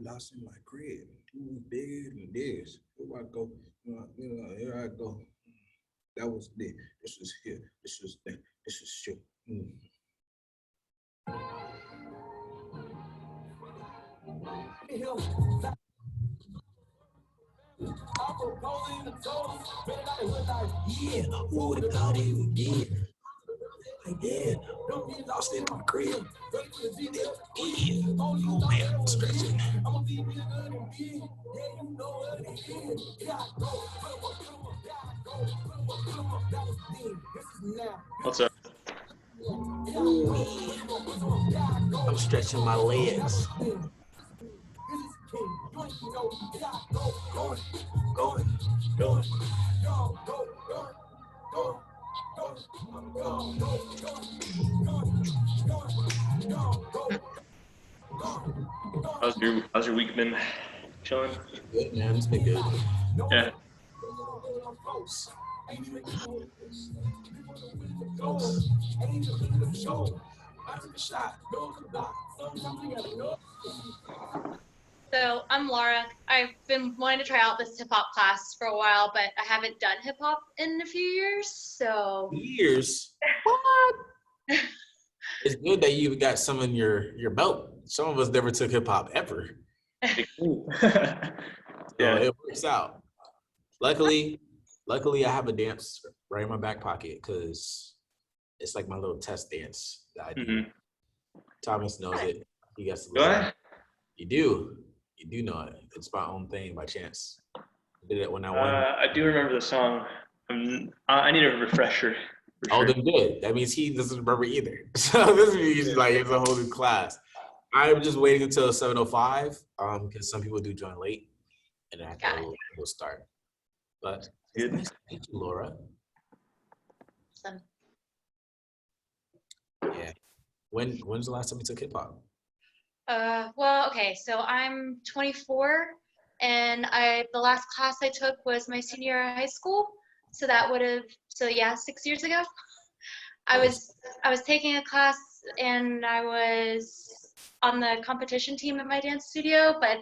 lost in my crib. Ooh, bigger than this. Here I go. Here I go. That was the. This was here. This was there. This was shit. Mm. Yeah, who would have thought it would get? Like, yeah, don't be lost in my crib. Yeah, oh man, I'm stretching. What's up? I'm stretching my legs. Going. How's your week been? Chilling? Good, man. It's been good. Yeah. So I'm Laura. I've been wanting to try out this hip hop class for a while, but I haven't done hip hop in a few years. So Years. What? It's good that you got some in your belt. Some of us never took hip hop ever. Yeah. So it works out. Luckily, I have a dance right in my back pocket because it's like my little test dance that I do. Mm-hmm. Thomas knows it. He gets to Do listen. I? You do know it. It's my own thing by chance. I did it when I won. I do remember the song. I need a refresher. For Oh, sure. then good. That means he doesn't remember either. So this means like it's a whole new class. I'm just waiting until 7:05 because some people do join late, and then after we'll start. But it's nice to meet you, Laura. Awesome. Yeah. When's the last time you took hip hop? Well, okay, so I'm 24, and the last class I took was my senior year of high school. So that would have 6 years ago. I was taking a class, and I was on the competition team at my dance studio, but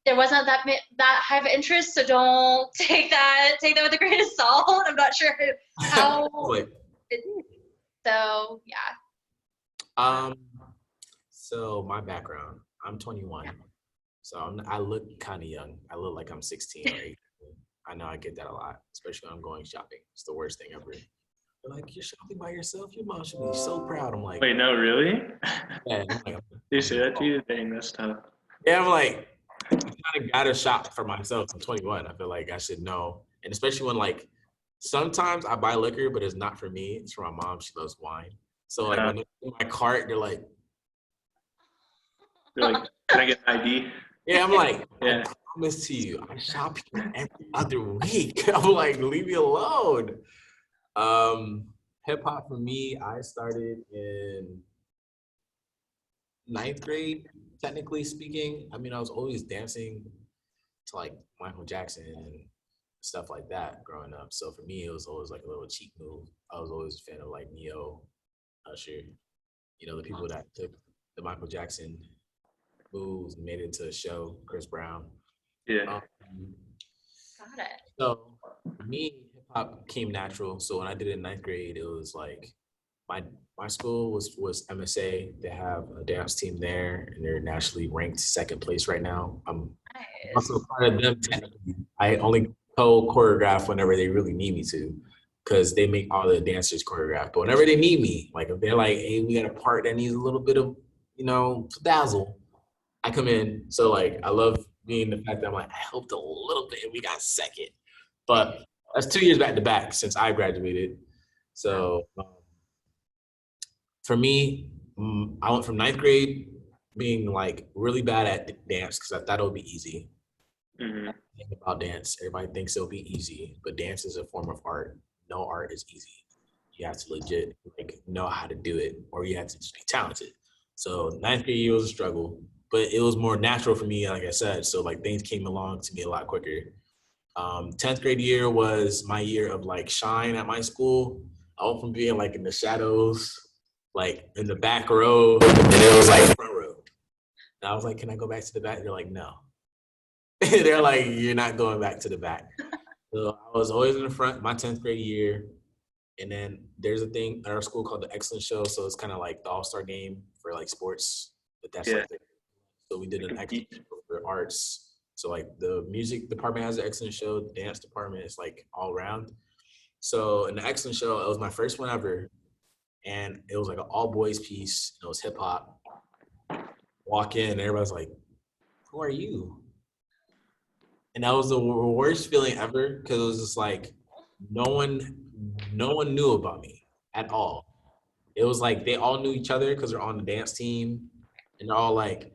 there wasn't that high of interest, so don't take that with a grain of salt. I'm not sure how. So yeah. So my background, I'm 21, so I look kind of young. I look like I'm 16 or 18. I know I get that a lot, especially when I'm going shopping. It's the worst thing ever. They're like, you're shopping by yourself? Your mom should be so proud. I'm like, Wait, no, really? yeah. I'm like, You say that to you? Dang, that's tough. yeah, I'm like, I kind of gotta shop for myself. I'm 21. I feel like I should know, and especially when like sometimes I buy liquor, but it's not for me. It's for my mom. She loves wine. So like when it's in my cart, they're like, can I get an ID? yeah, I'm like, Yeah. I promise to you, I shop here every other week. I'm like, leave me alone. Hip hop for me, I started in 9th grade, technically speaking. I mean, I was always dancing to like Michael Jackson and stuff like that growing up. So for me, it was always like a little cheap move. I was always a fan of like Neo, Usher, the people that took the Michael Jackson moves and made it into a show, Chris Brown. Yeah. Got it. So for me, hip hop came natural. So when I did it in 9th grade, it was like my school was MSA. They have a dance team there, and they're nationally ranked 2nd place right now. I'm also part of them. Technically, I only choreograph whenever they really need me to, because they make all the dancers choreograph. But whenever they need me, like if they're like, hey, we got a part that needs a little bit of dazzle, I come in. So like I love being the fact that I'm like, I helped a little bit and we got 2nd. But that's 2 years back to back since I graduated. So for me, I went from 9th grade being like really bad at dance because I thought it would be easy. Mm-hmm. Think about dance, everybody thinks it'll be easy, but dance is a form of art. No art is easy. You have to legit know how to do it, or you have to just be talented. So 9th grade year was a struggle, but it was more natural for me, like I said. So like things came along to me a lot quicker. 10th grade year was my year of like shine at my school. I went from being like in the shadows, like in the back row, and it was like front row. And I was like, can I go back to the back? They're like, no. They're like, you're not going back to the back. So I was always in the front my 10th grade year. And then there's a thing at our school called the Excellence Show. So it's kind of like the all-star game for like sports. But that's Yeah. like so we did an Excellence Show for arts. So like the music department has an Excellence Show, the dance department is like all around. So in the Excellence Show, it was my first one ever. And it was like an all boys piece. And it was hip hop. Walk in, and everybody's like, who are you? And that was the worst feeling ever because it was just like no one knew about me at all. It was like they all knew each other because they're on the dance team, and they're all like,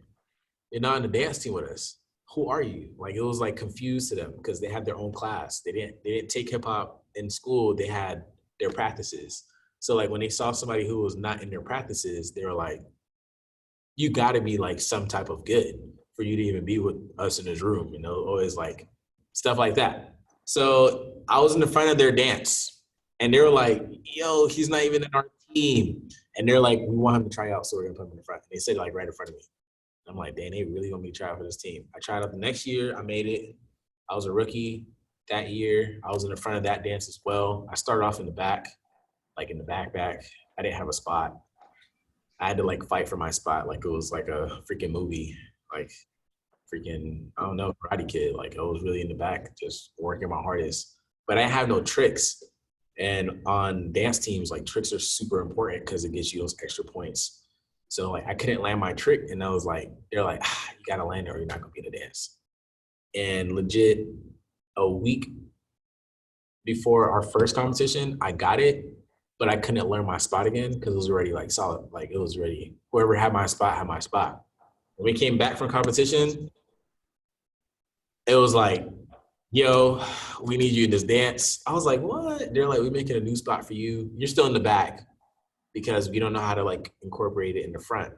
"You're not on the dance team with us. Who are you?" Like it was like confused to them because they had their own class. They didn't take hip hop in school. They had their practices. So like when they saw somebody who was not in their practices, they were like, "You got to be like some type of good for you to even be with us in this room." You know, always like stuff like that. So I was in the front of their dance, and they were like, "Yo, he's not even in our team." And they're like, "We want him to try out, so we're gonna put him in the front." And they said like right in front of me. I'm like, "Damn, they really want me to try out for this team." I tried out the next year. I made it. I was a rookie that year. I was in the front of that dance as well. I started off in the back, like in the back. I didn't have a spot. I had to like fight for my spot like it was like a freaking movie, like freaking I don't know Karate Kid. Like I was really in the back, just working my hardest. But I didn't have no tricks. And on dance teams, like tricks are super important because it gives you those extra points. So like I couldn't land my trick, and I was like, they're like, you gotta land it or you're not gonna be in the dance. And legit, a week before our first competition, I got it, but I couldn't learn my spot again because it was already like solid. Like it was ready. Whoever had my spot had my spot. When we came back from competition, it was like, yo, we need you in this dance. I was like, what? They're like, we're making a new spot for you. You're still in the back because we don't know how to like incorporate it in the front.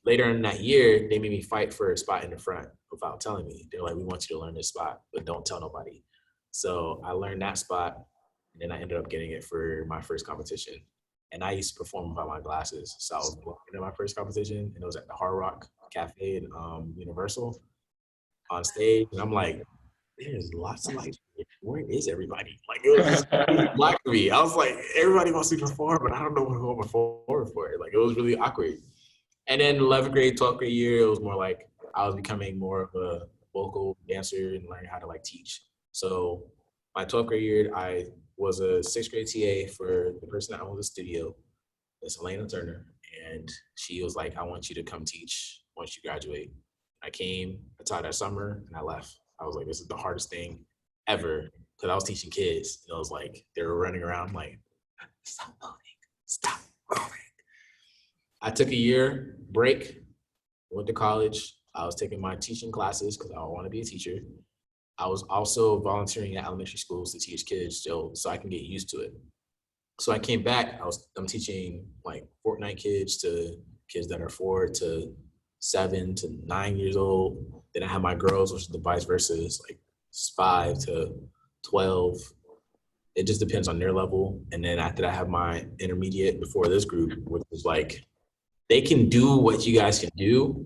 Later in that year, they made me fight for a spot in the front without telling me. They're like, we want you to learn this spot, but don't tell nobody. So I learned that spot, and then I ended up getting it for my first competition. And I used to perform without my glasses. So I was walking in my first competition, and it was at the Hard Rock Cafe in Universal on stage. And I'm like, there's lots of lights. Where is everybody? Like it was just really black for me. I was like, everybody wants to perform, but I don't know who I'm performing for. Like it was really awkward. And then 11th grade, 12th grade year, it was more like I was becoming more of a vocal dancer and learning how to like teach. So my 12th grade year, I was a 6th grade TA for the person that owns the studio. It's Elena Turner. And she was like, I want you to come teach once you graduate. I came, I taught that summer, and I left. I was like, this is the hardest thing ever. Because I was teaching kids. And I was like, they were running around like, stop moving, stop moving. I took a year break, went to college. I was taking my teaching classes because I want to be a teacher. I was also volunteering at elementary schools to teach kids still, so I can get used to it. So I came back. I'm teaching like Fortnite kids to kids that are 4 to 7 to 9 years old. Then I have my girls, which is the vice versa. It's like 5 to 12. It just depends on their level. And then after that, I have my intermediate before this group, which is like they can do what you guys can do,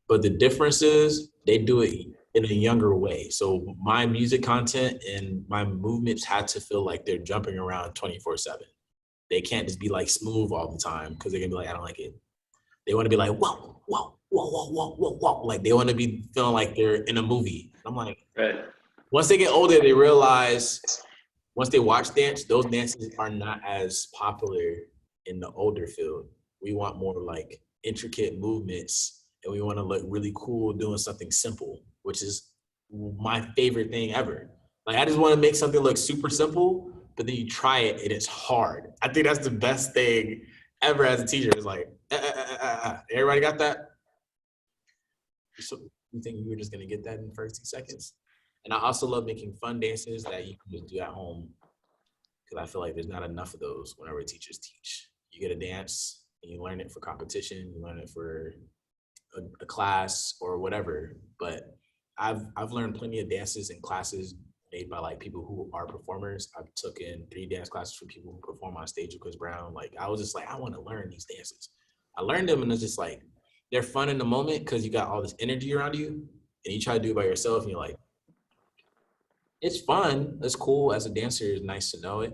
but the difference is they do it in a younger way. So my music content and my movements had to feel like they're jumping around 24/7. They can't just be like smooth all the time because they're gonna be like, I don't like it. They want to be like, whoa, whoa, whoa, whoa, whoa, whoa, whoa. Like they want to be feeling like they're in a movie. I'm like, Right. once they get older, they realize once they watch dance, those dances are not as popular in the older field. We want more like intricate movements, and we want to look really cool doing something simple, which is my favorite thing ever. Like I just want to make something look super simple, but then you try it and it's hard. I think that's the best thing ever as a teacher. It's like, everybody got that? So you think you were just gonna get that in the first 2 seconds? And I also love making fun dances that you can just do at home because I feel like there's not enough of those whenever teachers teach. You get a dance and you learn it for competition, you learn it for a class or whatever. But I've learned plenty of dances in classes made by like people who are performers. I've taken 3 dance classes from people who perform on stage with Chris Brown. Like I was just like, I want to learn these dances. I learned them and it's just like, they're fun in the moment because you got all this energy around you, and you try to do it by yourself, and you're like, it's fun, it's cool. As a dancer, it's nice to know it,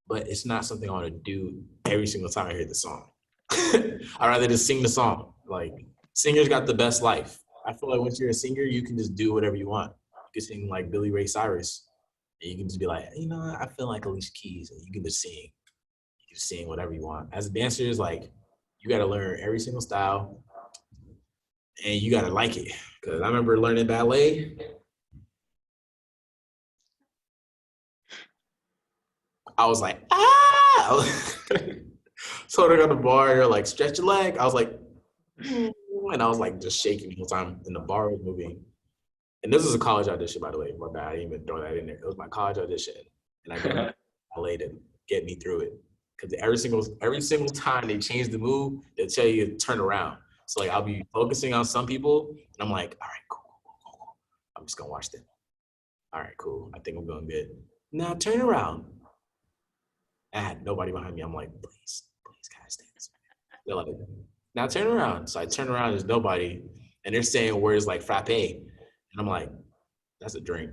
but it's not something I want to do every single time I hear the song. I'd rather just sing the song. Like, singers got the best life. I feel like once you're a singer, you can just do whatever you want. You can sing like Billy Ray Cyrus, and you can just be like, you know, I feel like Alicia Keys, and you can just sing. You can sing whatever you want. As a dancer, it's like you got to learn every single style, and you got to like it. Because I remember learning ballet. I was like, ah! So they got the bar, they're like, stretch your leg. I was like, and I was like just shaking the whole time, and the bar was moving. And this was a college audition, by the way. My bad, I didn't even throw that in there. It was my college audition, and I got LA to get me through it. Because every single time they change the move, they'll tell you to turn around. So like I'll be focusing on some people, and I'm like, all right, cool. I'm just gonna watch them. All right, cool. I think I'm going good. Now turn around. I had nobody behind me. I'm like, please, guys, dance. They're like, now turn around. So I turn around, there's nobody. And they're saying words like frappe. And I'm like, that's a drink.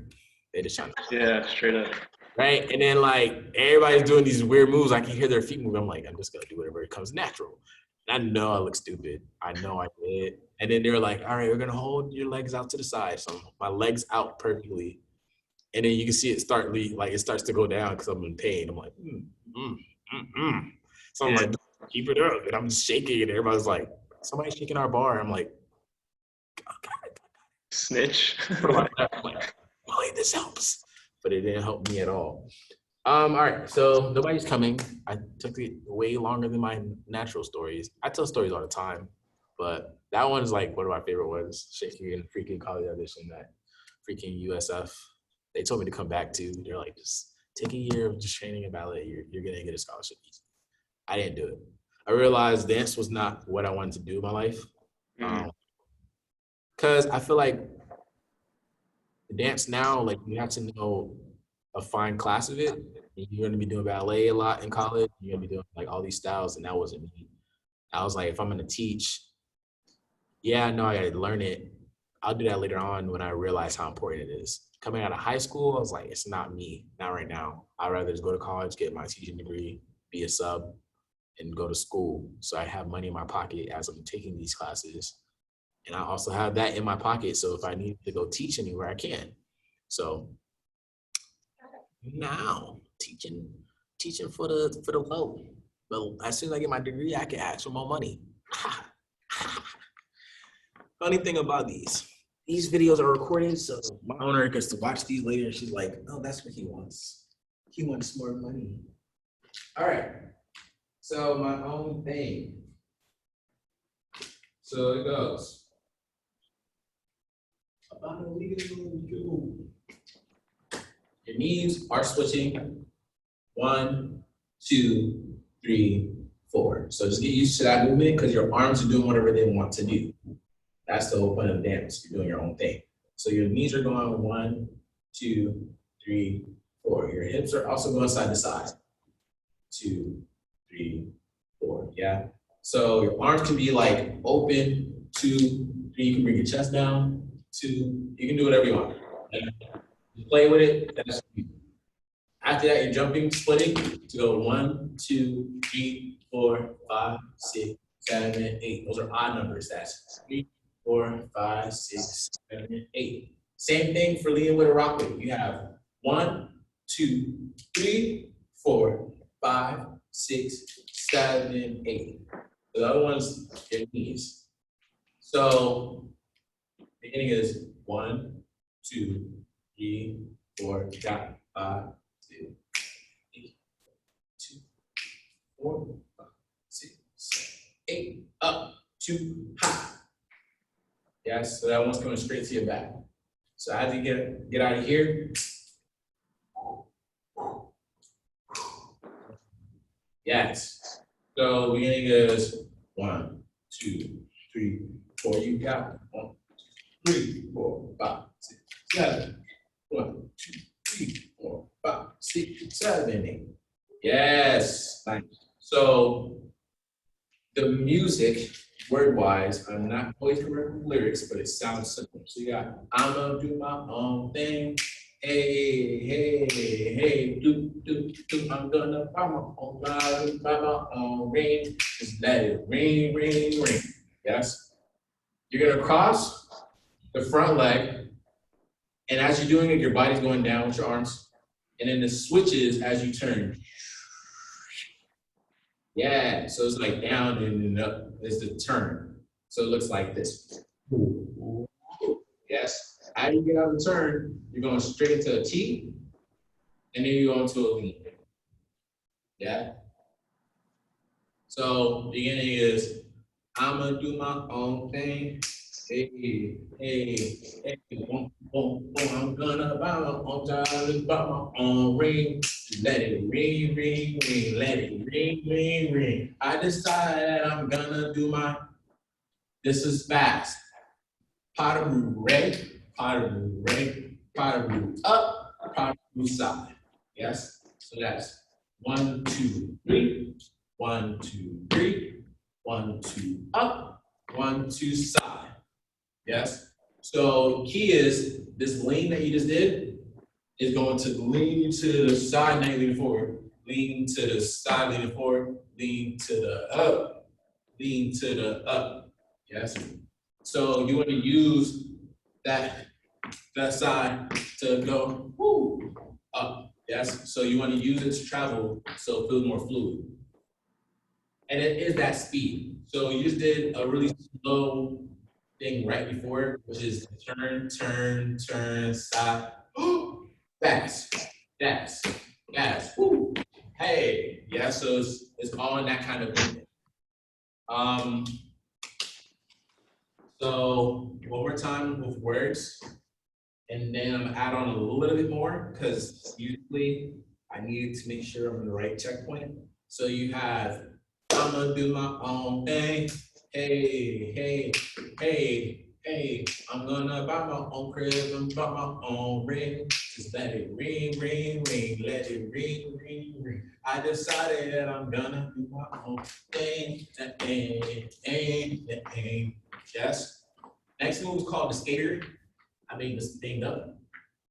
They just trying to. Yeah, straight up. Right? And then like everybody's doing these weird moves. I can hear their feet moving. I'm like, I'm just gonna do whatever it comes natural. And I know I look stupid. I know I did. And then they're like, all right, we're gonna hold your legs out to the side. So my legs out perfectly. And then you can see it it starts to go down because I'm in pain. I'm like, So I'm like, keep it up. And I'm just shaking, and everybody's like, somebody's shaking our bar. I'm like, God. Snitch. I'm like, Molly, this helps. But it didn't help me at all. All right, so nobody's coming. I took it way longer than my natural stories. I tell stories all the time, but that one's like one of my favorite ones. Shaking and freaking college audition, that freaking USF. They told me to come back to. They're like, just take a year of just training in ballet. You're gonna get a scholarship. I didn't do it. I realized dance was not what I wanted to do in my life. Because I feel like dance now, like you have to know a fine class of it. You're gonna be doing ballet a lot in college. You're gonna be doing like all these styles, and that wasn't me. I was like, if I'm gonna teach, yeah, I know I gotta learn it. I'll do that later on when I realize how important it is. Coming out of high school, I was like, it's not me, not right now. I'd rather just go to college, get my teaching degree, be a sub, and go to school. So I have money in my pocket as I'm taking these classes. And I also have that in my pocket. So if I need to go teach anywhere, I can. So now teaching for the low. But as soon as I get my degree, I can ask for more money. Funny thing about these videos are recorded, so my owner gets to watch these later, and she's like, "Oh, that's what he wants. He wants more money." All right. So my own thing. So it goes. About a week ago. Your knees are switching. 1, 2, 3, 4. So just get used to that movement because your arms are doing whatever they want to do. That's the whole point of dance. You're doing your own thing. So your knees are going 1, 2, 3, 4. Your hips are also going side to side. 2, 3, 4. Yeah. So your arms can be like open. 2, 3. You can bring your chest down. 2. You can do whatever you want. You play with it. That's after that, you're jumping, splitting to go 1, 2, 3, 4, 5, 6, 7, 8. Those are odd numbers. That's 3, 4, 5, 6, 7, 8. Same thing for leading with a rock wave. You have 1, 2, 3, 4, 5, 6, 7, 8. The other one's your knees. So beginning is 1, 2, 3, 4, got it. 5, 6, 8, 2, 4, 5, 6, 7, 8. Up, 2, high. Yes, so that one's coming straight to your back. So as you get out of here, yes. So beginning is 1, 2, 3, 4. You got it. 1, 2, 3, 4, 5, 6, 7. 1, 2, 3, 4, 5, 6, 7, 8. Yes. Nice. So the music word-wise, I'm not always correct with lyrics, but it sounds simple. So you got, I'ma do my own thing. Hey, hey, hey, do, I'm gonna buy my own ride, buy my own ring. Just let it ring, ring, ring. Yes? You're gonna cross the front leg, and as you're doing it, your body's going down with your arms. And then the switches as you turn. Yeah, so it's like down and then up is the turn. So it looks like this. Yes. As you get out of the turn, you're going straight into a T, and then you go into a lean. Yeah. So beginning is I'ma do my own thing. Hey, hey, hey, boom, boom, boom. I'm gonna buy my own diamond, buy my own ring. Let it ring, ring, ring. Let it ring, ring, ring. I decided that I'm gonna do my. This is fast. Potteroo red, potteroo red, potteroo up, potteroo side. Yes. So that's 1, 2, 3. 1, 2, 3. 1, 2 up. 1, 2 side. Yes. So key is this lean that you just did is going to lean to the side, now leaning forward. Lean to the side, leaning forward. Lean to the up. Lean to the up. Yes. So you want to use that side to go woo, up. Yes. So you want to use it to travel so it feels more fluid. And it is that speed. So you just did a really slow thing right before, which is turn, turn, turn, side, fast, fast, fast, woo. Hey, yeah, so it's all in that kind of movement. So one more time with words, and then I'm gonna add on a little bit more because usually I need to make sure I'm in the right checkpoint. So you have, I'ma do my own thing. Hey, hey, hey, hey, I'm gonna buy my own crib and buy my own ring. Just let it ring, ring, ring, let it ring, ring, ring. I decided that I'm gonna do my own thing, thing. Yes. Next move is called the skater. I made this thing up.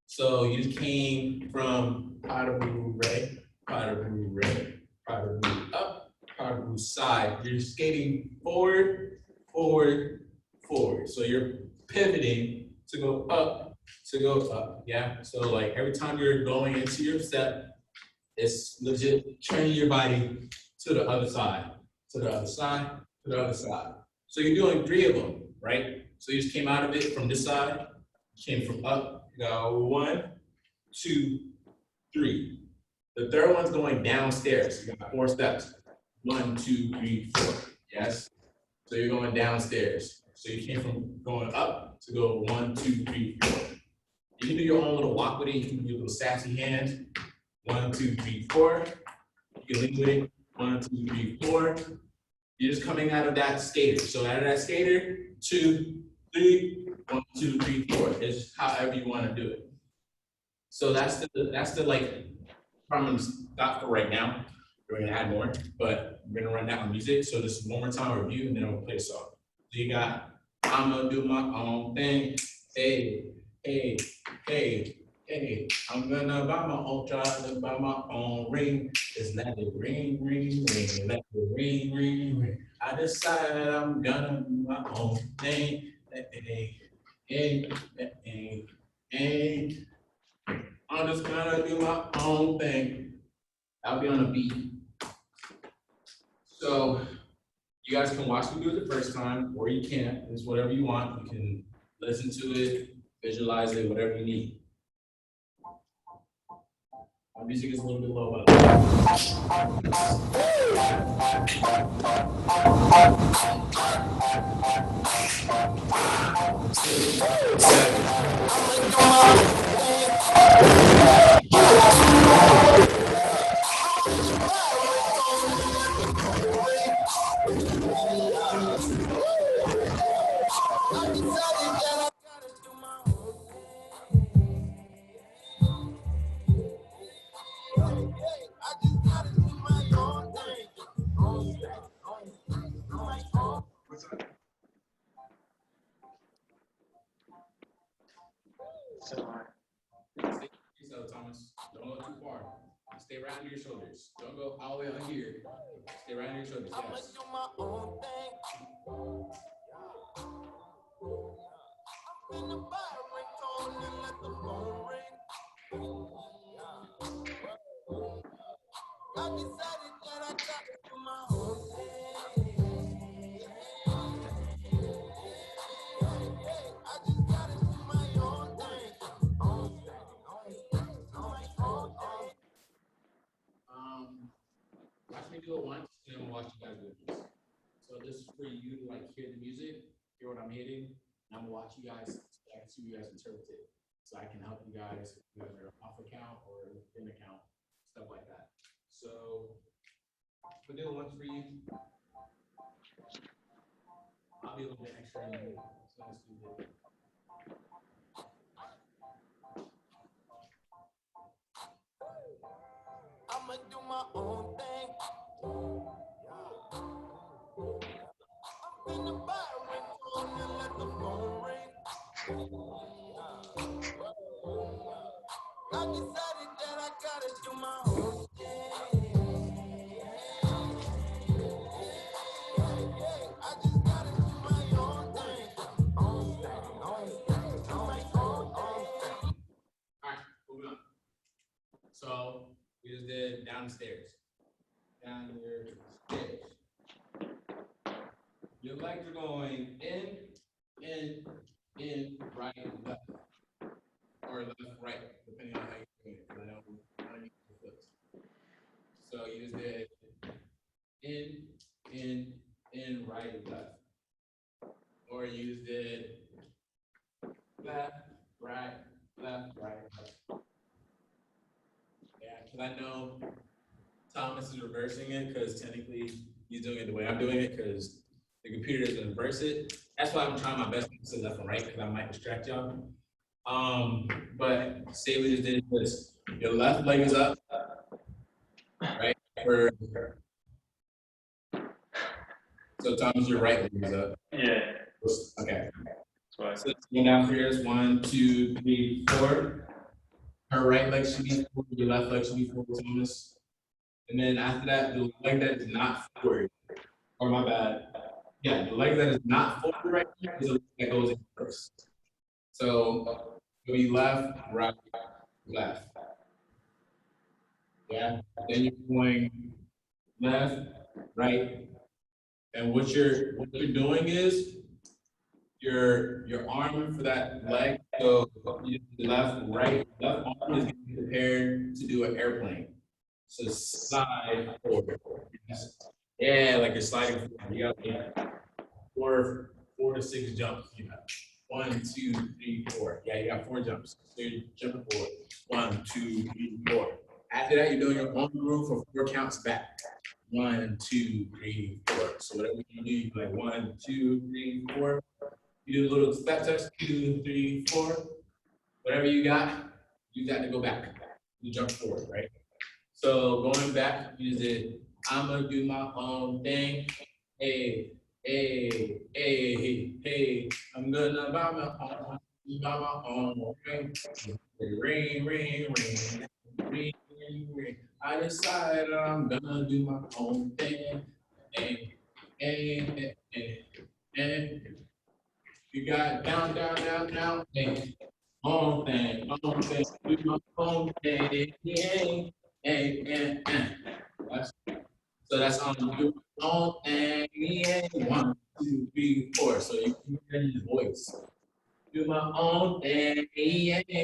So you just came from Potteroo red, Potteroo red, Potteroo up, Potteroo side. You're skating forward, forward, forward. So you're pivoting to go up, Yeah. So like every time you're going into your step, it's legit turning your body to the other side, to the other side, to the other side. So you're doing 3 of them, right? So you just came out of it from this side, came from up, you go 1, 2, 3. The third one's going downstairs. You got 4 steps. 1, 2, 3, 4. Yes. So you're going downstairs. So you came from going up to go 1, 2, 3, 4. You can do your own little walk with it. You can do your little sassy hand. 1, 2, 3, 4. You can lean with it. 1, 2, 3, 4. You're just coming out of that skater. So out of that skater, 2, 3, 1, 2, 3, 4. It's however you want to do it. So that's the like. I'm gonna stop for right now. We're gonna add more, but we're gonna run down the music. So just one more time review, and then I'll play a song. So you got, I'ma do my own thing. Hey, hey, hey, hey. I'm gonna buy my own drive and buy my own ring. Just let it ring, ring, ring. Let it ring, ring, ring. I decided I'm gonna do my own thing. Hey, hey, hey, hey. I'm just gonna do my own thing. I'll be on a beat. So you guys can watch me do it the first time, or you can't. It's whatever you want. You can listen to it, visualize it, whatever you need. My music is a little bit low, So Stay yourself, Thomas. Don't go too far. Stay right under your shoulders. Don't go all the way on here. Stay right under your shoulders. I'ma Yes. do my own thing. I'm in the bar, ringtone, and let the phone ring. I decided that I got to do my own thing. I just gotta do my own thing. Watch me do it once, and then we'll watch you guys do it. So this is for you to like hear the music, hear what I'm hitting, and I'm gonna watch you guys. So I can see you guys interpret it, so I can help you guys if you guys are off account or in account, stuff like that. So we'll do it once for you. I'll be a little bit extra in the so let's do this. I'ma do my own thing. I'm in the bar, ringtone, and let the phone ring. I decided that I gotta do my own thing. I just gotta do my own thing. All right, moving on. So we just did downstairs. Down your stairs. Your legs are going in, right, left. Or left, right, depending on how you're doing it. 'Cause I know underneath the foot. So you just did in, right, left. Or you just did left, right, left. Yeah, because I know Thomas is reversing it because technically he's doing it the way I'm doing it because the computer doesn't reverse it. That's why I'm trying my best to say left and right because I might distract y'all. But say we just did this. Your left leg is up, right? So Thomas, your right leg is up. yeah, Okay. that's why. So let's go downstairs. 1, 2, 3, 4. Her right leg should be forward. Your left leg should be forward, Thomas. And then after that, the leg that is not forward, or my bad. Yeah, the leg that is not forward right here is the leg that goes in first. So it'll be left, right, left. Yeah. Then you're going left, right. And what you're doing is your arm for that leg. So you do left, right, left arm is getting prepared to do an airplane. So slide forward. Yeah, like you're sliding forward. You got four to 6 jumps. You got 1, 2, 3, 4. Yeah, you got 4 jumps. So you're jumping forward. 1, 2, 3, 4. After that, you're doing your own groove for 4 counts back. 1, 2, 3, 4. So whatever you do, you do like 1, 2, 3, 4. You do a little step touch, 2, 3, 4. Whatever you got, use that to go back. You jump forward, right? So going back, you did, I'ma do my own thing. Hey, I'm gonna buy my own ring. Ring, ring. I decided I'm gonna do my own thing. Hey. You got down, hey. Own thing, do my own thing. Hey. So that's on do my own thing. 1, 2, 3, 4. So you can hear his voice. Do my own thing.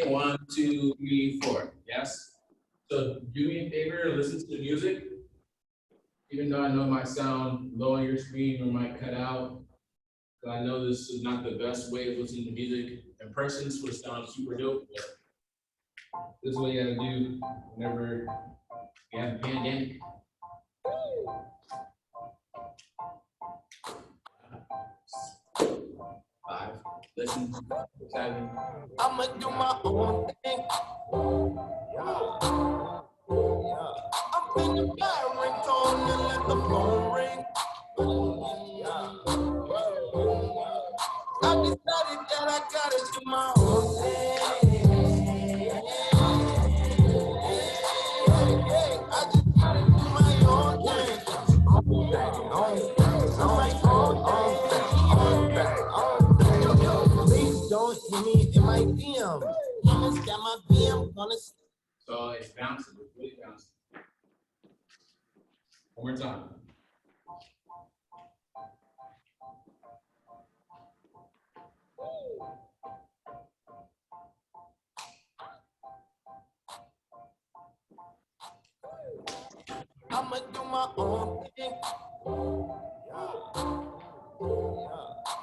1, 2, 3, 4. Yes. So do me a favor, listen to the music. Even though I know it might sound low on your screen or might cut out. I know this is not the best way of listening to music in person. This would sound super dope, but this is what you gotta do whenever you have a pandemic. 5, listen, 7. I'ma do my own thing. I'm in the bar, ringtone, and let the phone ring. decided that I gotta do my own thing. I just gotta do my own thing. Please don't hit me in my DM. Demons got my DM gonna. So it's bouncing, it's really bouncing. One more time. I'ma do my own thing.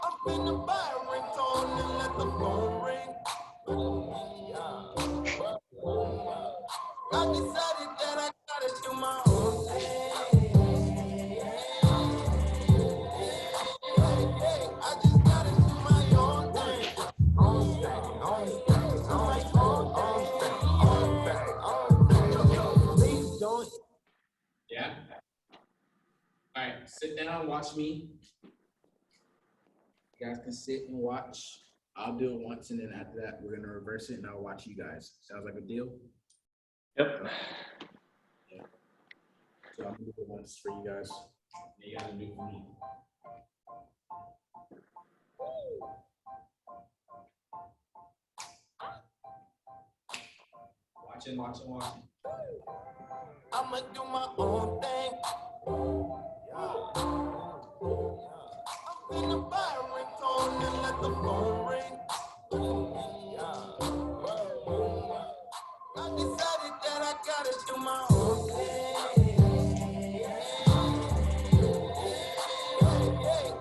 I'm finna buy a ringtone and let the phone ring. I decided that I gotta do my own thing. I just gotta do my own thing. Please don't. Yeah. All right, sit down, watch me. You guys can sit and watch. I'll do it once, and then after that, we're gonna reverse it, and I'll watch you guys. Sounds like a deal? Yep. So I'm gonna do it once for you guys. And you guys do it for me. Watching, watching, watching. I'ma do my own thing. I'm finna buy a ringtone and let the phone ring. I decided that I gotta do my own thing.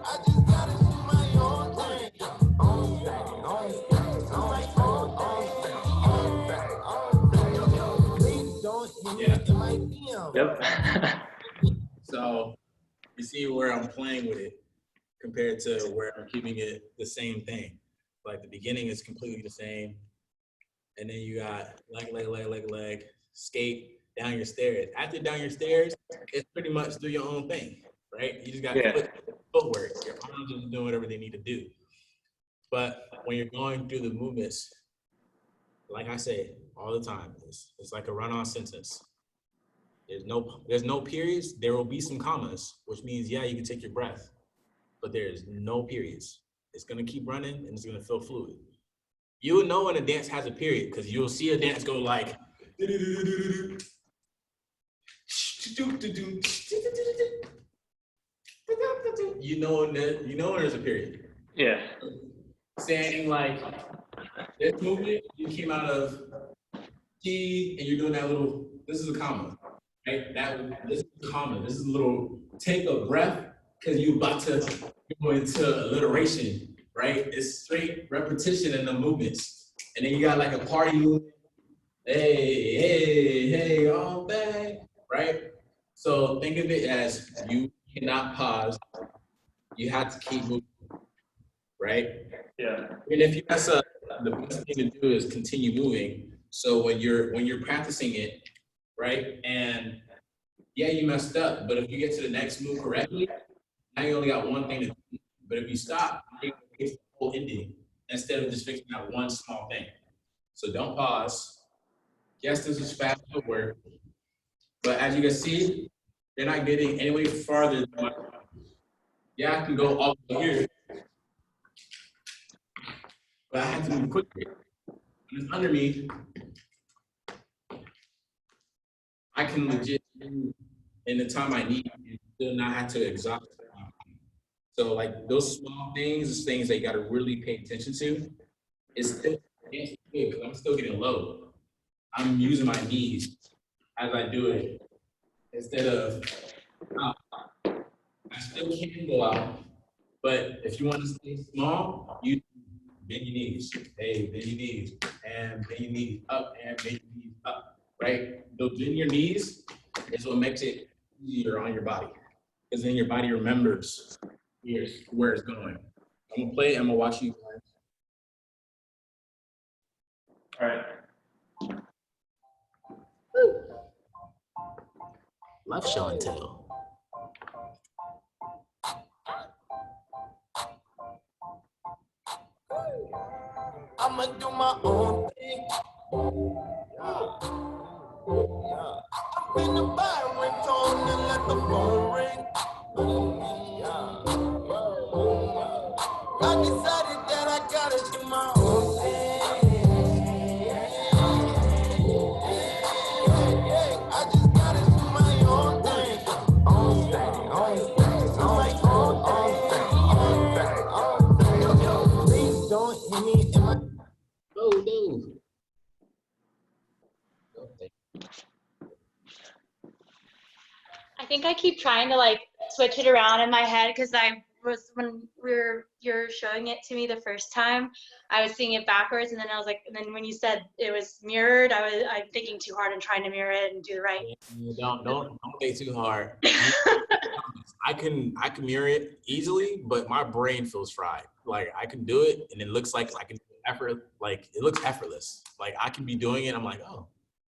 I just gotta do my own thing. Please don't hit me in my DM. Yep. So you see where I'm playing with it compared to where I'm keeping it the same thing. Like the beginning is completely the same. And then you got leg, skate, down your stairs. After down your stairs, it's pretty much do your own thing, right? You just got Yeah. footwork. Your arms are doing whatever they need to do. But when you're going through the movements, like I say all the time, it's like a run-on sentence. There's no periods. There will be some commas, which means, yeah, you can take your breath, but there's no periods. It's gonna keep running and it's gonna feel fluid. You will know when a dance has a period because you'll see a dance go like, you know when there's a period. Yeah. Saying like this movement, you came out of G and you're doing that little, this is a comma, right? This is a comma. This is a little take a breath because you're about to go into alliteration, right? It's straight repetition in the movements. And then you got like a party movement. Hey, all day, right? So think of it as you cannot pause. You have to keep moving, right? Yeah. And if you mess up, the best thing to do is continue moving. So when you're practicing it, right? And yeah, you messed up, but if you get to the next move correctly, now you only got one thing to do. But if you stop, you can fix the whole ending instead of just fixing that one small thing. So don't pause. Yes, this is fast footwork, but as you can see, you're not getting any way farther than what. Yeah, I can go all the way here, but I have to move quickly. When it's under me, I can legit move in the time I need and still not have to exhaust. So like those small things, is things that you got to really pay attention to. It's still good because I'm still getting low. I'm using my knees as I do it instead of out. I still can go out, but if you want to stay small, you bend your knees. Hey, bend your knees, and bend your knees up, and bend your knees up. Right? Those bend your knees is what makes it easier on your body, because then your body remembers where it's going. I'm gonna play it. I'm gonna watch you guys. All right. Love show and tell. I'ma do my own thing. Yeah. Yeah. I'm finna buy a ringtone and let the phone ring. Yeah. I decided that I gotta do my own thing. I just gotta do my own thing. Own thing, own thing, own thing. Yo, please don't hit me in my. Oh no. I think I keep trying to like switch it around in my head because when you're showing it to me the first time, I was seeing it backwards, and then I was like, and then when you said it was mirrored, I'm thinking too hard and trying to mirror it and do the right. Don't think too hard. I can mirror it easily, but my brain feels fried. Like I can do it, and it looks like I can effort. Like it looks effortless. Like I can be doing it. I'm like, oh,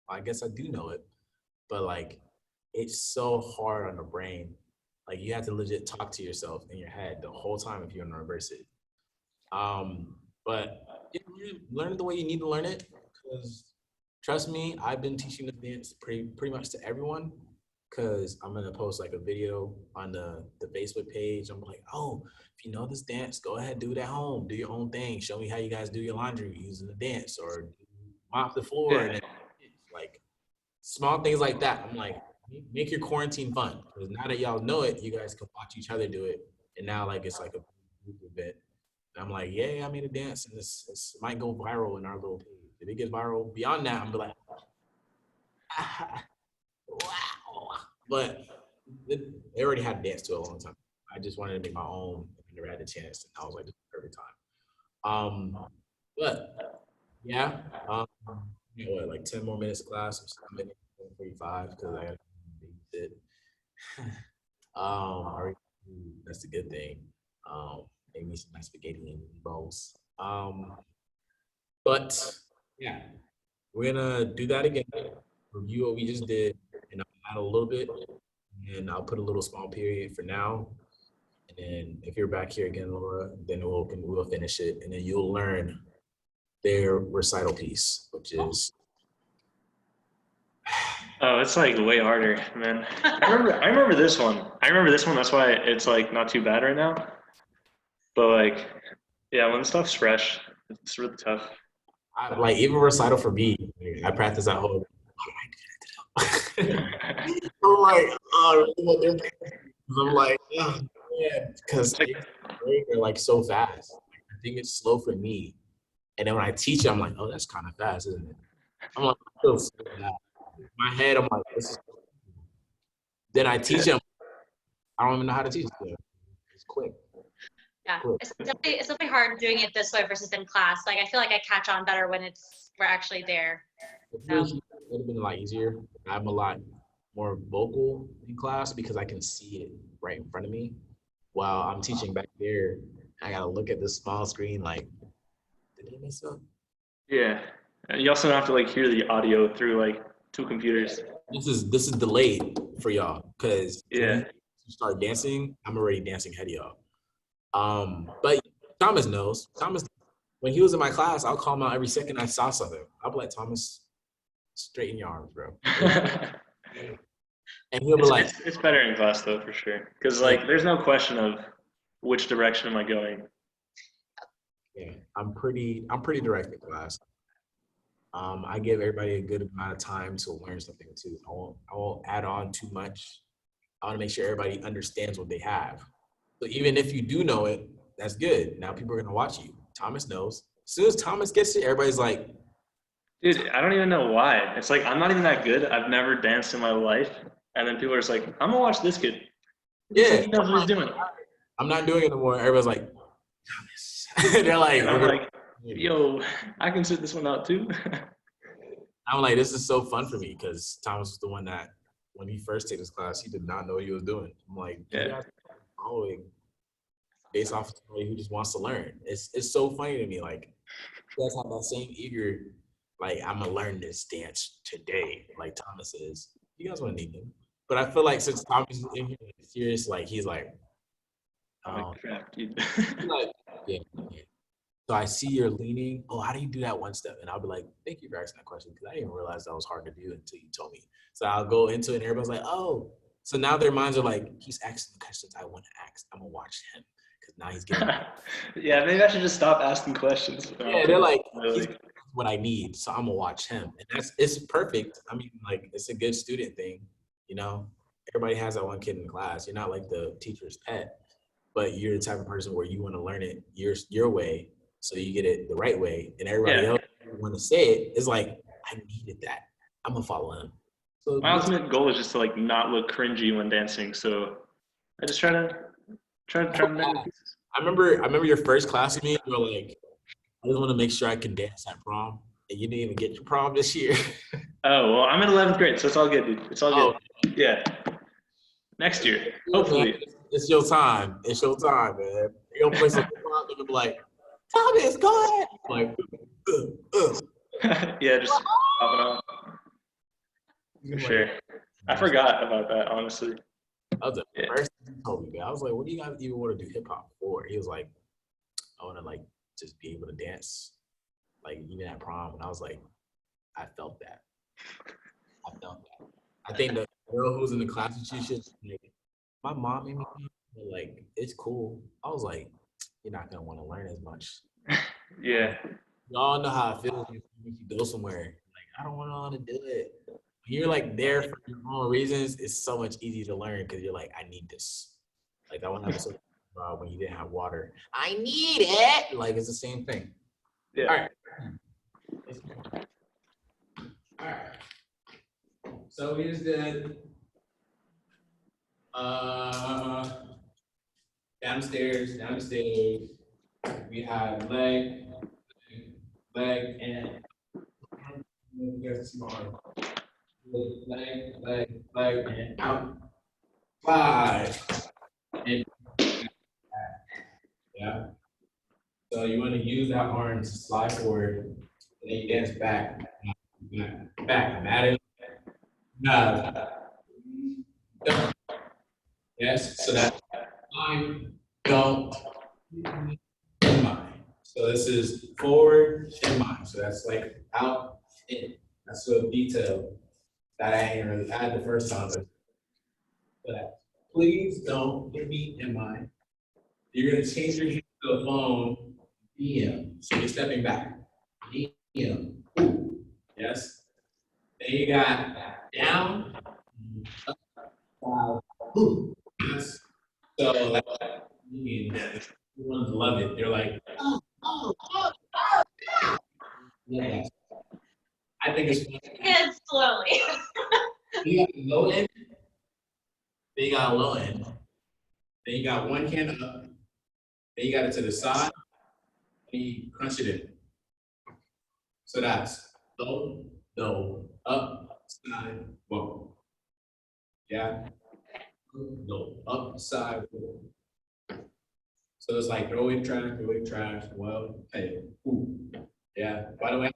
I guess I do know it. But like, it's so hard on the brain. Like you have to legit talk to yourself in your head the whole time if you're gonna reverse it. But you learn it the way you need to learn it. Because trust me, I've been teaching the dance pretty much to everyone. Because I'm gonna post like a video on the Facebook page. I'm like, oh, if you know this dance, go ahead, do it at home. Do your own thing. Show me how you guys do your laundry using the dance, or mop the floor. Yeah. And like small things like that. I'm like, make your quarantine fun. Because now that y'all know it, you guys can watch each other do it. And now like it's like a group event. And I'm like, yeah, I made a dance, and this might go viral in our little page. If it gets viral beyond that, I'm be like, wow. But they already had a dance to it a long time. I just wanted to make my own. I never had the chance, and I was like, this is the perfect time. But yeah, you know what, like 10 more minutes of class. I'm in 45 because I got to babysit. Already, that's a good thing. Make me some nice spaghetti and rolls. But yeah, we're gonna do that again. Review what we just did, and I'll add a little bit, and I'll put a little small period for now. And then if you're back here again, Laura, then we'll finish it, and then you'll learn their recital piece, which is. Oh, it's like way harder, man. I remember this one. That's why it's like not too bad right now. But like, yeah, when the stuff's fresh, it's really tough. Like even recital for me, I practice at home. I'm like, oh, I'm like, oh, yeah, because they're like so fast. I think it's slow for me, and then when I teach it, I'm like, oh, that's kind of fast, isn't it? I'm like, I feel so fast. In my head, I'm like, this is. Then I teach them. I don't even know how to teach them. It's quick. Yeah, Cool. it's definitely hard doing it this way versus in class. Like I feel like I catch on better when we're actually there. It would have been a lot easier. I'm a lot more vocal in class because I can see it right in front of me. While I'm teaching back there, I gotta look at this small screen like, did they mess up? Yeah. And you also have to like hear the audio through like two computers. This is delayed for y'all because Yeah. when you start dancing, I'm already dancing ahead of y'all. But Thomas knows. Thomas, when he was in my class, I'll call him out every second I saw something. I'll be like, Thomas, straighten your arms, bro. And he'll be like, it's better in class though, for sure. Because like, there's no question of which direction am I going. yeah, I'm pretty direct in class. I give everybody a good amount of time to learn something too. I won't add on too much. I want to make sure everybody understands what they have. So even if you do know it, that's good. Now people are gonna watch you. Thomas knows. As soon as Thomas gets it, everybody's like, Dude, I don't even know why. It's like, I'm not even that good. I've never danced in my life. And then people are just like, I'm gonna watch this kid. yeah, He knows what he's doing. I'm not doing it anymore. Everybody's like, Thomas. They're like, And I'm like, yo, I can sit this one out too. I'm like, this is so fun for me because Thomas was the one that when he first took this class, he did not know what he was doing. I'm like, you Yeah. guys are following based off of somebody who just wants to learn. It's so funny to me. Like, you guys have that same eager, like, I'm gonna learn this dance today, like Thomas is. You guys want to need him. But I feel like since Thomas is in here, like, serious, like he's like, I'm like, crap, dude. like, yeah. So So I see you're leaning. Oh, how do you do that one step? And I'll be like, thank you for asking that question because I didn't realize that was hard to do until you told me. So I'll go into it and everybody's like, oh. So now their minds are like, he's asking the questions I want to ask. I'm going to watch him because now he's getting. Yeah, maybe I should just stop asking questions. Yeah, they're like, Really. he's what I need. So I'm going to watch him. And it's perfect. I mean, like, it's a good student thing. You know, everybody has that one kid in class. You're not like the teacher's pet, but you're the type of person where you want to learn it your way. So you get it the right way, and everybody else want to say it is like, I needed that. I'm gonna follow him. So My ultimate goal is just to like not look cringy when dancing. So I just try to make the pieces. I remember your first class with me. You were like, I just want to make sure I can dance at prom, and you didn't even get your prom this year. Oh well, I'm in 11th grade, so it's all good, dude. It's all good. Yeah. Next year, hopefully. It's your time. It's your time, man. You're gonna play some prom, and be like, Thomas, go ahead. Like, Yeah, just popping off. For sure. I forgot about that, honestly. That was the first thing he told me, man. I was like, what do you guys even want to do hip hop for? He was like, I want to like just be able to dance, like even at prom. And I was like, I felt that. I think the girl who was in the class with you should like, my mom made me but like, it's cool. I was like, you're not gonna want to learn as much. Yeah. Y'all know how it feels when you go somewhere. Like, I don't want to do it. When you're like there for your own reasons, it's so much easier to learn because you're like, I need this. Like that one episode when you didn't have water. I need it. Like it's the same thing. Yeah. All right. All right. So we just did downstairs. We had leg, and you guys see my arm. Leg, and out. Slide. And yeah. So you want to use that arm to slide forward, and then you dance back. Matter. No. Yes. So that line don't in mind. So this is forward in mind. So that's like out in. That's so detailed that I ain't really had the first time. But please don't get me in mind. You're gonna change your hand to the phone. DM. So you're stepping back. DM. Yes. Then you got down. Up, yes. So that means everyone's love it. They're like, yeah. I think it's fun. And slowly. You got a low end. Then you got a low end. Then you got one hand up. Then you got it to the side. And you crunch it in. So that's low, up, side, whoa. Yeah. Low, up, side, whoa. So it's like throw in trash, well, hey, ooh. Yeah. By the way,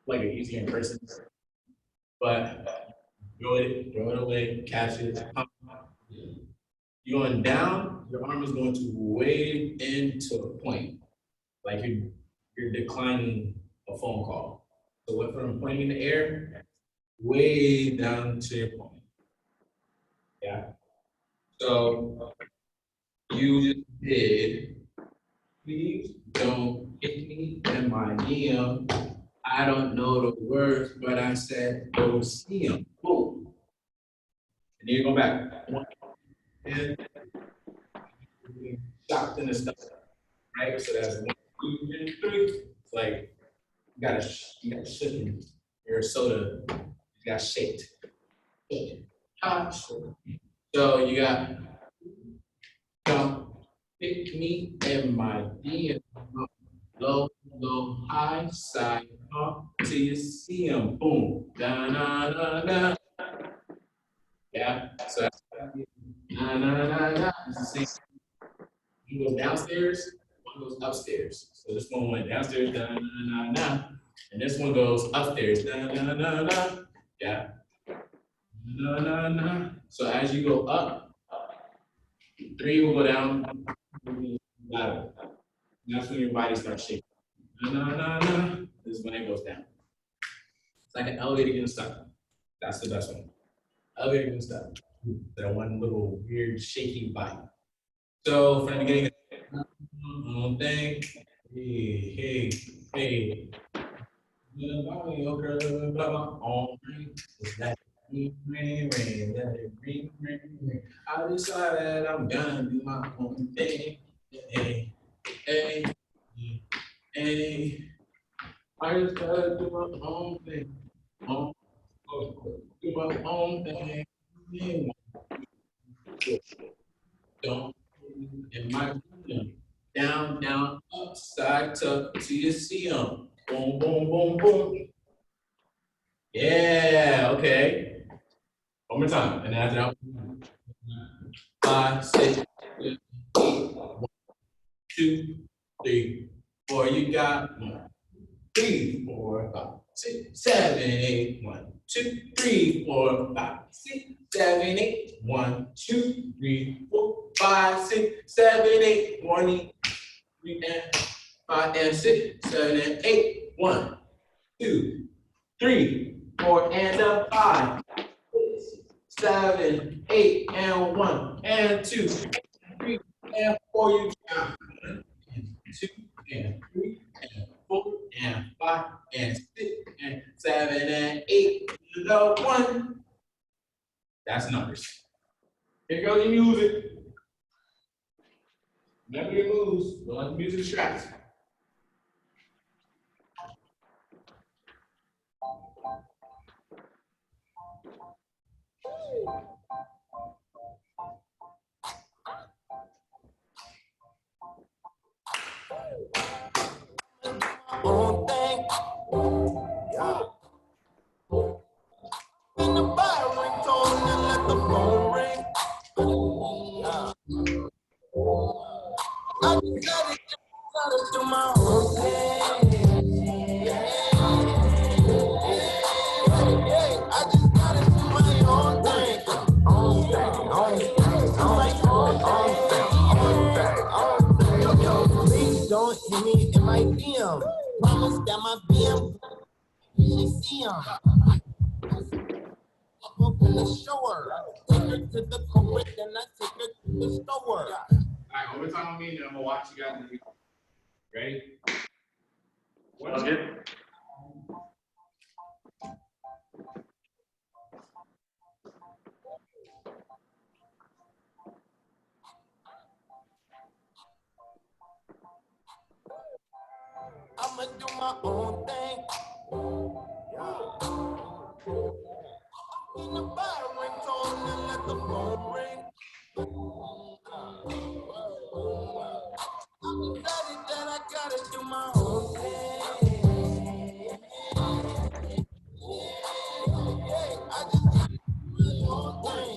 like an easier in person. But throw it away, catch it. You're going down, your arm is going to wave into a point. Like you're declining a phone call. So went from pointing in the air, way down to your point. Yeah. So you just did, please don't hit me in my DM. I don't know the words, but I said, go see them. Boom. And then you go back. And shocked in the stuff, right? So that's 1, 2, and 3. It's like you gotta shake your soda. You got shaked. So you got don't pick me in my DM. Low, high, side, up till you see them. Boom. Da na na na. Yeah. So that's na na na na. It's the same. You go downstairs, one goes upstairs. So this one went downstairs, na na na na, and this one goes upstairs, na na na na. Yeah. Na na na. So as you go up, 3 will go down. Now That's when your body starts shaking. Na. This is when it goes down. It's like an elevator getting stuck. That's the best one. Elevator getting stuck. That one little weird shaky bite. So from the beginning, thing. Hey. It's that rain. I decided I'm gonna do my own thing. Hey. I just gotta do my own thing. Do my own thing. Don't in my room. Down, upside, tuck till you see 'em. Boom. Yeah, okay. One more time. And after that, 5, 6, 7, 8, 1, 2, 3, 4. You got 1, 3, 4, 5, 6, 7, 8. 1, 2, 3, 4, 5, 6, 7, 8. 1, 2, 3, 4, 5, 6, 7, 8. 1, 3, and 5 and 6, 7 and 8. 1, 2, 3, 4 and a 5, 6, 7, 8 and 1 and 2, 3 and 4. You got 1 and 2 and 3 and 4 and 5 and 6 and 7 and 8. The 1. That's numbers. Here goes your music. Remember your moves. Don't let the music distract you. Own thing. Yeah. In the bar, ringtone and let the phone ring. Yeah. I decided to do my own thing. Yeah. I just gotta do my own thing. Please don't hit me in my DM. Promise that my BM, you should see him. Up in the shower. Take her to the corporate, then I take her to the store. All right, one more time on me, and I'm gonna watch you guys. Ready? Sounds good. I'ma do my own thing. In the bar, ringtone and let the phone ring. I decided that I gotta do my own thing. I just gotta do my own thing.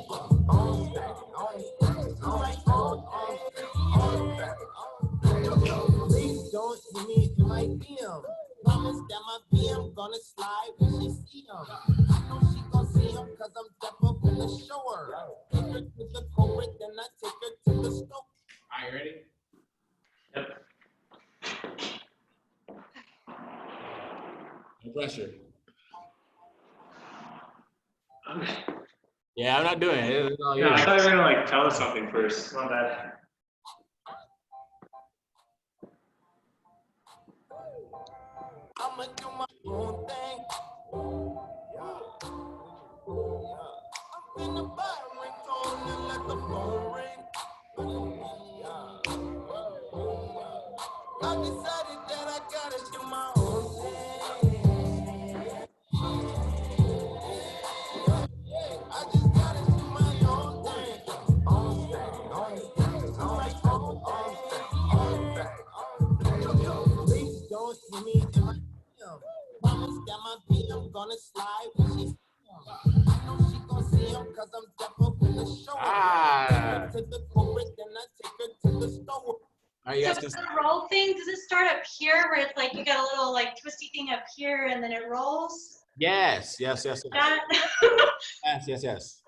Please don't hit me in my DM. Promise that my BM gonna slide when she see him. I know she gon' see him cause I'm deaf up in the shower. Take her to the corporate, then I take her to the store. All right, ready? Yep. No pressure. Okay. Yeah, I'm not doing it. It's all No, I yours. thought you were gonna like tell us something first. Not bad. I'ma do my own thing. I'm in the bar, ringtone and let the phone ring. I decided that I gotta do my own thing. I just gotta do my own thing. Please don't hit me in my DM. Promise that my BM gonna slide when she see him. I know she gon' see him cause I'm deaf up in the show. Take her to the corporate, then I take her to the store. All right, you So guys with can. the roll thing, does it start up here where it's like you got a little like twisty thing up here and then it rolls? Yes. That? Yes.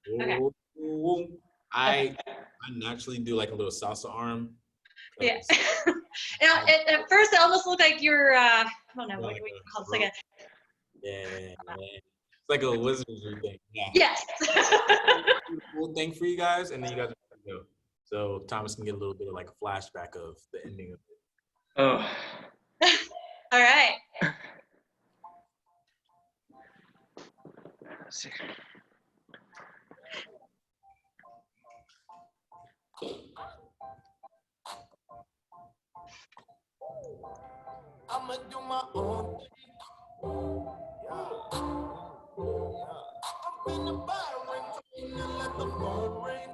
Okay. Ooh. I naturally do like a little salsa arm. Yeah. At first, it almost looked like you're, I don't know, what do we call this again? Yeah. It's like a wizardry thing. Yeah. Yes. Cool thing for you guys, and then you guys are go. So Thomas can get a little bit of like a flashback of the ending of it. Oh. All right. Let's see. I'ma do my own thing. Yeah. I'm in the bar ring, and let the phone ring.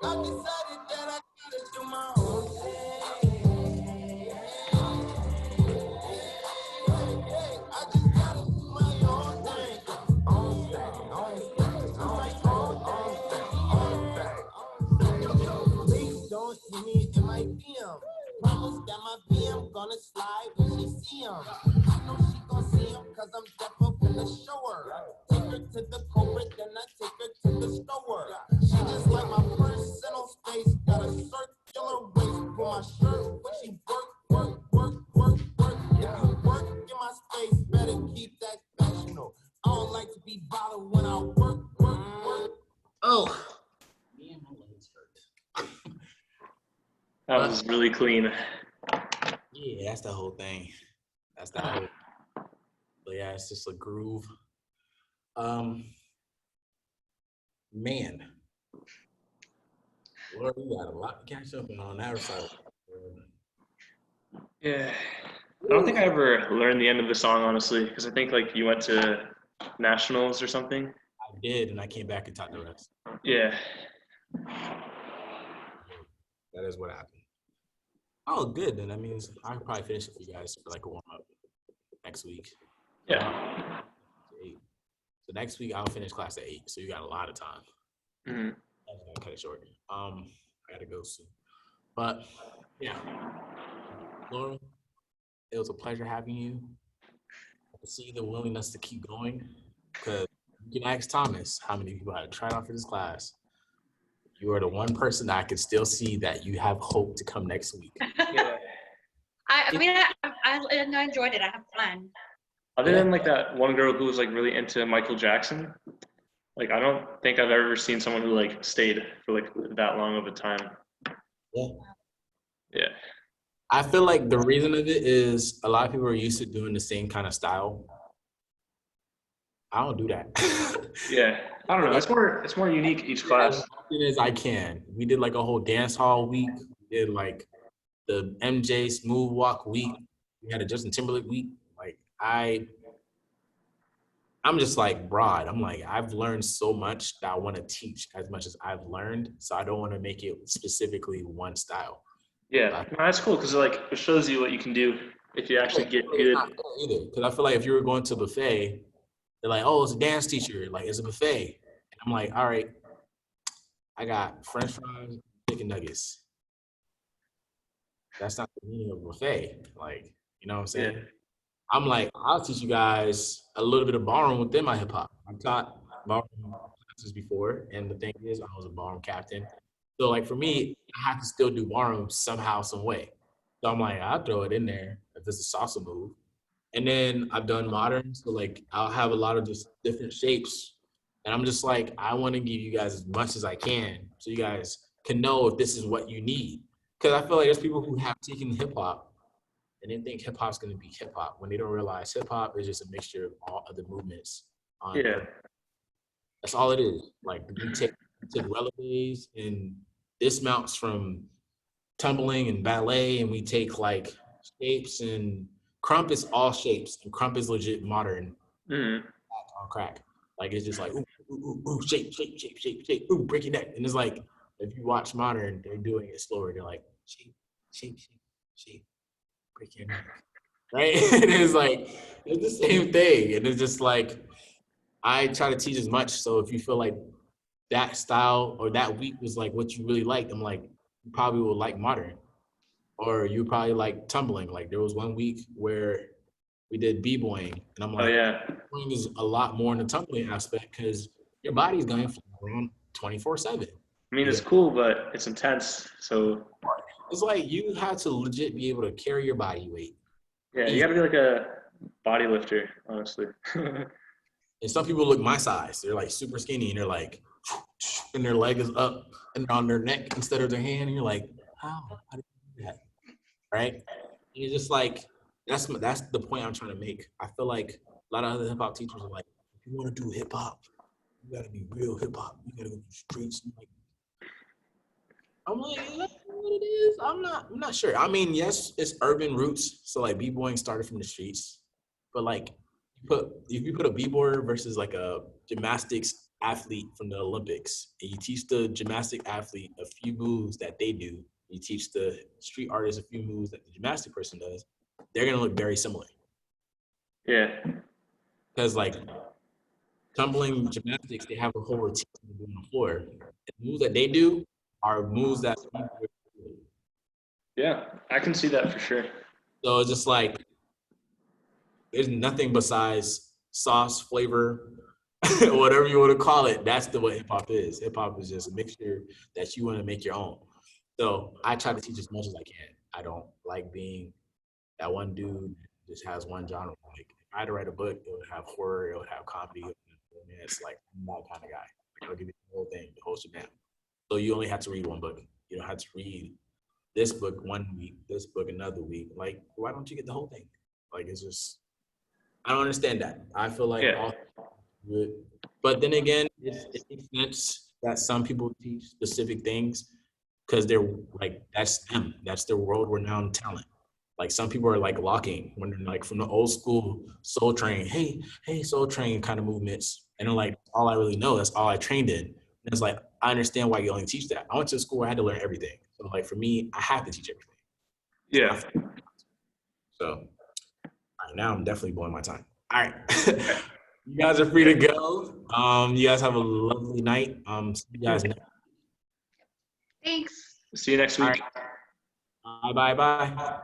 I decided that I gotta do my own thing. I just gotta do my own thing. Own thing. Do my own thing. Please don't see me in my DM. Promise that my VM gonna slide when she see him. I know she gon' see him cause I'm deaf up in the shower. Take her to the culprit, then I take her to the store. She just like my personal space. Got a circular waist for my shirt. When she work. If you work in my space, better keep that professional. I don't like to be bothered when I work. Oh. Man, my legs hurt. That was really clean. Yeah, that's the whole thing. That's the whole. But yeah, it's just a groove. Man, Lord, we got a lot to catch up on that side. Yeah. I don't think I ever learned the end of the song, honestly, because I think like you went to nationals or something. I did, and I came back and taught the rest. Yeah. That is what happened. Oh, good. Then that means I can probably finish it for you guys for like a warm up next week. Yeah. 8. So next week I'll finish class at 8. So you got a lot of time. Mm-hmm. I'm gonna cut it short. I gotta go soon. But yeah, Laura, it was a pleasure having you. I can see the willingness to keep going because you can ask Thomas how many people had tried out for this class. You are the one person that I can still see that you have hope to come next week. Yeah. I mean, I enjoyed it. I have fun. Other than like that one girl who was like really into Michael Jackson, like I don't think I've ever seen someone who like stayed for like that long of a time. Yeah. Yeah. I feel like the reason of it is a lot of people are used to doing the same kind of style. I don't do that. Yeah. I don't know. It's more unique each class. As often as I can. We did like a whole dance hall week. We did like the MJ Smooth Walk week. We had a Justin Timberlake week. Like I'm just like broad. I'm like, I've learned so much that I want to teach as much as I've learned. So I don't want to make it specifically one style. Yeah. No, that's cool because like it shows you what you can do if you actually get It's good. not fair either. Because I feel like if you were going to a buffet, they're like, oh, it's a dance teacher. Like, it's a buffet. And I'm like, all right, I got French fries, chicken nuggets. That's not the meaning of buffet. Like, you know what I'm saying? Yeah. I'm like, I'll teach you guys a little bit of ballroom within my hip hop. I've taught ballroom classes before, and the thing is, I was a ballroom captain. So, like, for me, I have to still do ballroom somehow, some way. So I'm like, I'll throw it in there if it's a salsa move. And then I've done modern, so like I'll have a lot of just different shapes. And I'm just like, I want to give you guys as much as I can so you guys can know if this is what you need. Because I feel like there's people who have taken hip hop and they think hip hop's going to be hip hop when they don't realize hip hop is just a mixture of all other movements. Yeah. That's all it is. Like we take relatives and dismounts from tumbling and ballet, and we take like shapes, and crump is all shapes, and crump is legit modern Mm-hmm. on crack. Like it's just like ooh, shape, ooh, break your neck. And it's like if you watch modern, they're doing it slower. They're like shape, break your neck. Right? And it's like it's the same thing. And it's just like I try to teach as much. So if you feel like that style or that week was like what you really liked, I'm like, you probably will like modern. Or you probably like tumbling. Like there was one week where we did b-boying, and I'm like, Oh yeah. b-boying is a lot more in the tumbling aspect because your body's going around 24/7. I mean, it's Yeah. cool, but it's intense. So It's like you have to legit be able to carry your body weight. yeah, you got to be like a body lifter, honestly. And some people look my size. They're like super skinny and they're like, and their leg is up and on their neck instead of their hand. And you're like, how? How did you do that? Right? And you're just like, that's the point I'm trying to make. I feel like a lot of other hip hop teachers are like, if you want to do hip hop, you gotta be real hip hop. You gotta go to the streets. I'm like, is that what it is? I'm not sure. I mean, yes, it's urban roots. So like b-boying started from the streets. But like if you put a b-boyer versus like a gymnastics athlete from the Olympics, and you teach the gymnastic athlete a few moves that they do, you teach the street artist a few moves that the gymnastic person does, they're gonna look very similar. Yeah. Because like tumbling gymnastics, they have a whole routine to do on the floor. The moves that they do are moves that Yeah, I can see that for sure. so it's just like there's nothing besides sauce, flavor, whatever you want to call it. That's the way hip hop is. Hip hop is just a mixture that you want to make your own. So I try to teach as much as I can. I don't like being that one dude that just has one genre. Like if I had to write a book, it would have horror, it would have comedy, it would have romance. Like I'm that kind of guy. Like, I'll give you the whole thing, the whole shebang. So you only have to read one book. You don't have to read this book one week, this book another week. Like, why don't you get the whole thing? Like, it's just, I don't understand that. I feel like Yeah. all good. But then again, it makes sense that some people teach specific things because they're like, that's them. That's their world-renowned talent. Like some people are like locking when they're like from the old school Soul Train, hey, Soul Train kind of movements. And they're like, all I really know, that's all I trained in. And it's like, I understand why you only teach that. I went to school where I had to learn everything. So like for me, I have to teach everything. Yeah. So all right, now I'm definitely blowing my time. All right. You guys are free to go. You guys have a lovely night. See you guys next. Thanks. See you next All week. right. Bye.